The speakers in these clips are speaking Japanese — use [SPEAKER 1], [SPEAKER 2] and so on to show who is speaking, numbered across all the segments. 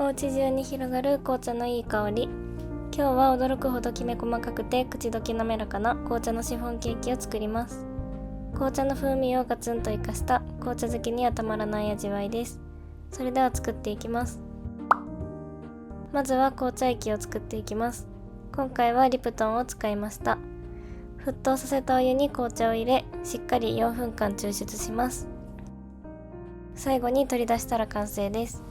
[SPEAKER 1] お家中に広がる紅茶のいい香り。今日は驚くほどきめ細かくて口どけ滑らかな紅茶のシフォンケーキを作ります。紅茶の風味をガツンと生かした紅茶好きにはたまらない味わいです。それでは作っていきます。まずは紅茶液を作っていきます。今回はリプトンを使いました。沸騰させたお湯に紅茶を入れ、しっかり4分間抽出します。最後に取り出したら完成です。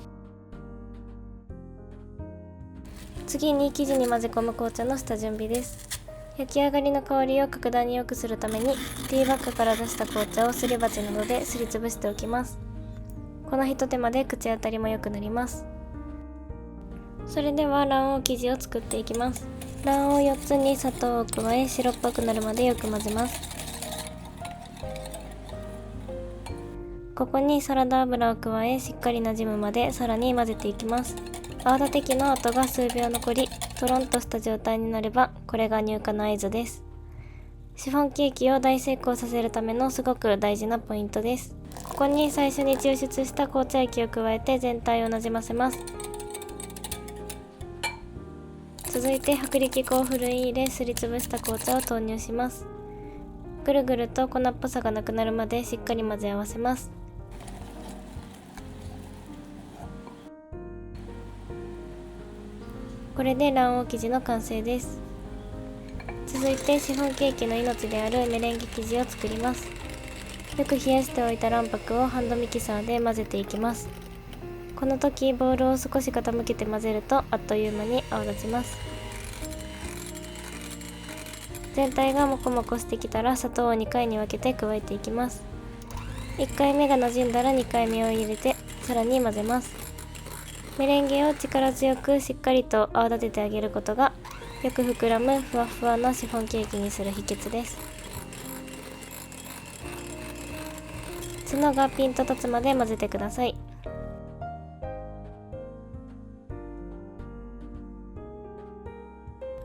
[SPEAKER 1] 次に生地に混ぜ込む紅茶の下準備です。焼き上がりの香りを格段に良くするためにティーバッグから出した紅茶をすり鉢などですりつぶしておきます。このひと手間で口当たりも良くなります。それでは卵黄生地を作っていきます。卵黄4つに砂糖を加え、白っぽくなるまでよく混ぜます。ここにサラダ油を加え、しっかりなじむまでさらに混ぜていきます。泡立て器の跡が数秒残り、とろんとした状態になれば、これが入荷の合図です。シフォンケーキを大成功させるためのすごく大事なポイントです。ここに最初に抽出した紅茶液を加えて全体をなじませます。続いて薄力粉をふるい入れ、すりつぶした紅茶を投入します。ぐるぐると粉っぽさがなくなるまでしっかり混ぜ合わせます。これで卵黄生地の完成です。続いてシフォンケーキの命であるメレンゲ生地を作ります。よく冷やしておいた卵白をハンドミキサーで混ぜていきます。この時ボウルを少し傾けて混ぜるとあっという間に泡立ちます。全体がモコモコしてきたら砂糖を2回に分けて加えていきます。1回目が馴染んだら2回目を入れてさらに混ぜます。メレンゲを力強くしっかりと泡立ててあげることがよく膨らむふわふわなシフォンケーキにする秘訣です。角がピンと立つまで混ぜてください。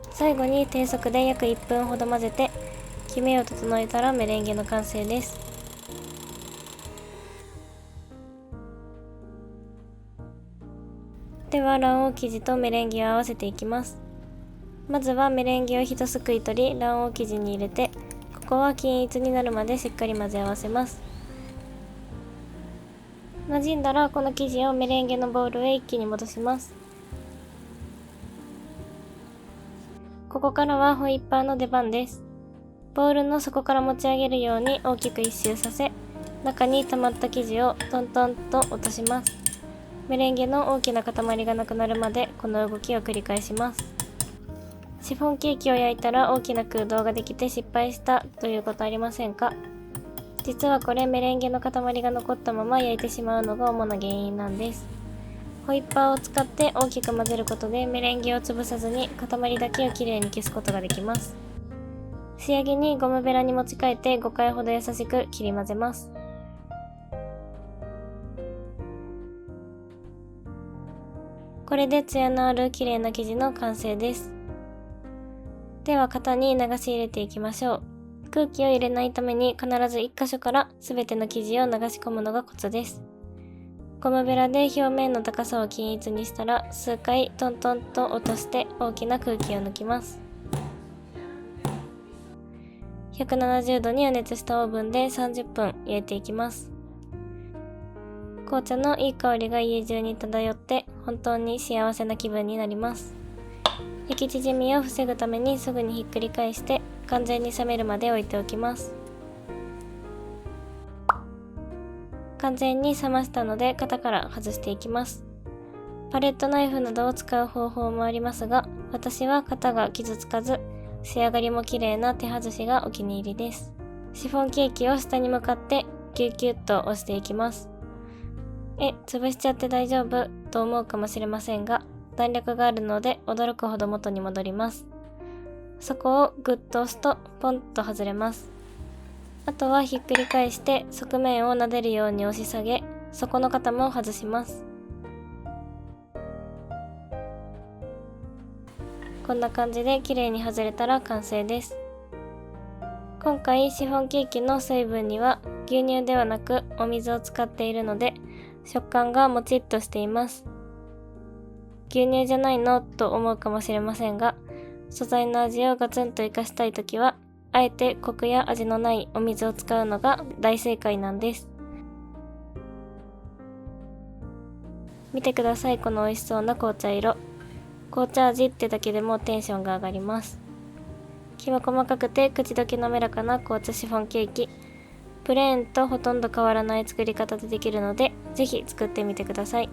[SPEAKER 1] 最後に低速で約1分ほど混ぜてキメを整えたらメレンゲの完成です。では卵黄生地とメレンゲを合わせていきます。まずはメレンゲを一すくい取り卵黄生地に入れて、ここは均一になるまでしっかり混ぜ合わせます。馴染んだらこの生地をメレンゲのボウルへ一気に戻します。ここからはホイッパーの出番です。ボウルの底から持ち上げるように大きく一周させ、中に溜まった生地をトントンと落とします。メレンゲの大きな塊がなくなるまでこの動きを繰り返します。シフォンケーキを焼いたら大きな空洞ができて失敗したということありませんか？実はこれメレンゲの塊が残ったまま焼いてしまうのが主な原因なんです。ホイッパーを使って大きく混ぜることでメレンゲを潰さずに塊だけをきれいに消すことができます。仕上げにゴムベラに持ち替えて5回ほど優しく切り混ぜます。これでツヤのある綺麗な生地の完成です。では型に流し入れていきましょう。空気を入れないために必ず1箇所から全ての生地を流し込むのがコツです。ゴムベラで表面の高さを均一にしたら数回トントンと落として大きな空気を抜きます。170度に予熱したオーブンで30分焼いていきます。紅茶のいい香りが家中に漂って本当に幸せな気分になります。焼き縮みを防ぐためにすぐにひっくり返して完全に冷めるまで置いておきます。完全に冷ましたので型から外していきます。パレットナイフなどを使う方法もありますが、私は型が傷つかず仕上がりも綺麗な手外しがお気に入りです。シフォンケーキを下に向かってギュッギュッと押していきます。潰しちゃって大丈夫と思うかもしれませんが、弾力があるので驚くほど元に戻ります。そこをグッと押すとポンと外れます。あとはひっくり返して側面を撫でるように押し下げ、底の型も外します。こんな感じで綺麗に外れたら完成です。今回シフォンケーキの水分には牛乳ではなくお水を使っているので食感がもちっとしています。牛乳じゃないのと思うかもしれませんが、素材の味をガツンと活かしたいときは、あえてコクや味のないお水を使うのが大正解なんです。見てください、この美味しそうな紅茶色。紅茶味ってだけでもテンションが上がります。きめ細かくて口どけ滑らかな紅茶シフォンケーキ。プレーンとほとんど変わらない作り方でできるので、ぜひ作ってみてください。